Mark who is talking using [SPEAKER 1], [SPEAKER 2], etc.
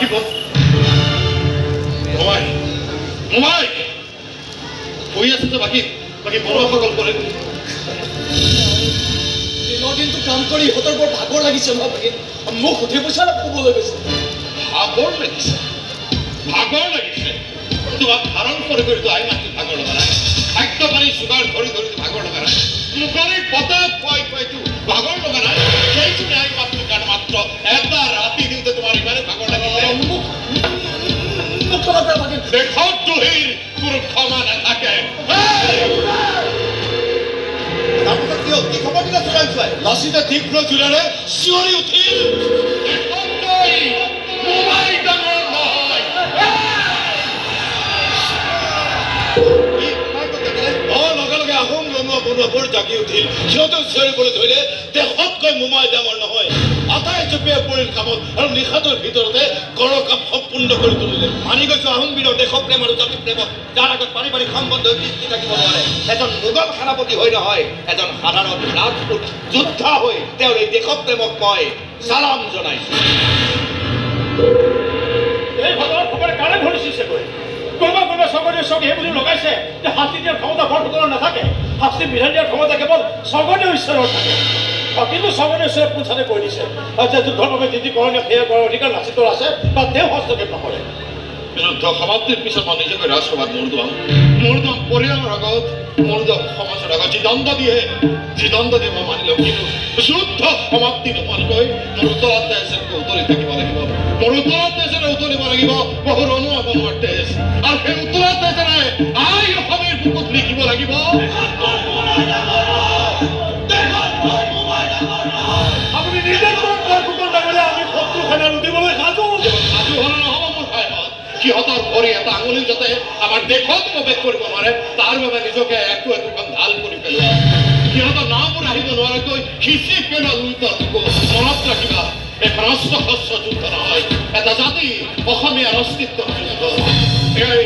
[SPEAKER 1] ৰাখিব নমাই হৈ আছে যে বাকী বড়োসকল কৰে
[SPEAKER 2] দিনৰ দিনটো কাম কৰি ইহঁতৰ বৰ ভাগৰ লাগিছে নহয় বাকী মোক সুধি পইচা ক'বলৈ গৈছে
[SPEAKER 1] ভাগৰ লাগিছে তোমাক ধাৰণ কৰি আই মাতি ভাগৰ লগা নাই খাদ্য পানী চুগাৰ ধৰি ভাগৰ লগা নাই মুখৰি বতাহ খুৱাই খুৱাইতো ভাগৰ লগা নাই সেইখিনি আই মাতিৰ কাৰণে মাত্ৰ এটা ৰাতি দিওঁতে তোমাৰ ইমানে ভাগৰ লাগিছে দেশত দুহিৰ কোনো ক্ষমা নাথাকে
[SPEAKER 2] কি খবৰ দিলে চোৰাই চোৱাই লাচিতে তীব্ৰ জোৰেৰে চিঞৰি উঠিল লগে আহোম ৰঙা বনোৱাবোৰ জাগি উঠিল সিহঁতেও চিঞৰিবলৈ ধৰিলে দেশতকৈ মোমাই ডাঙৰ নহয় আটাই জপিয়াই পৰিল কামত আৰু নিশাটোৰ ভিতৰতে কৰ কাম সম্পূৰ্ণ কৰি তুলিলে মানি গৈছো আহোম বীৰৰ দেশৰ প্ৰেম আৰু জাতি প্ৰেমত যাৰ আগত পাৰিবাৰিক সম্বন্ধ দৃষ্টি থাকিব নোৱাৰে এজন মোগল সেনাপতি হৈ নহয় এজন সাধাৰণ ৰাজপুত যোদ্ধা হৈ তেওঁৰ এই দেশৰ প্ৰেমক মই চালাম জনাইছো এই ঘটনাৰ খবৰে কাৰে ধৰিছে গৈ কোনোবা স্বৰ্গদেউ চক এই বুলি লগাইছে যে শাস্তি দিয়াৰ ক্ষমতা বৰসকলৰ নাথাকে শাস্তি বিধান দিয়াৰ ক্ষমতা কেৱল স্বৰ্গদেউ ঈশ্বৰৰ থাকে কিন্তু স্বৰ্গদেউ ঈশ্বৰে পোনচাতে কৈ দিছে যে যুদ্ধৰ বাবে যি কৰণীয় সেয়া কৰাৰ অধিকাৰ লাচিতৰ আছে বা তেওঁ হস্তক্ষেপ নকৰে
[SPEAKER 1] বিৰুদ্ধ সমাপ্তিৰ পিছত মই নিজকে ৰাজসভাত মৰদুৱাম পৰিয়ালৰ আগত মৰদুৱাম সমাজৰ আগত যি দণ্ড দিয়ে মই মানি লম কিন্তু যুদ্ধ সমাপ্তি নোহোৱাকৈ মোৰ উত্তৰত তেজকে উতলি থাকিব লাগিব মোৰ উত্তৰত তেজেৰে উতলিব লাগিব বহু ৰণুৱা বনোৱাৰ তেজ আৰু সেই উত্তৰত তেজেৰে আই অসমীৰ বুকুত লিখিব লাগিব আপুনি নিজে আমি শত্ৰু সেনা লুটিবলৈ সাজু হলে নহ'ব মোৰ ভাইহঁত সিহঁতৰ ভৰি এটা আঙুলি যাতে আমাৰ দেশত প্ৰৱেশ কৰিব নোৱাৰে তাৰ বাবে নিজকে একোখন ঢাল কৰি পেলোৱা সিহঁতৰ নামবোৰ আহিব নোৱাৰাকৈ সিঁচি পেলোৱা মনত ৰাখিবা এখন অস্ত্ৰ শস্ত্ৰ যুদ্ধ নহয় এটা জাতি অসমীয়াৰ অস্তিত্বৰ যুদ্ধ এই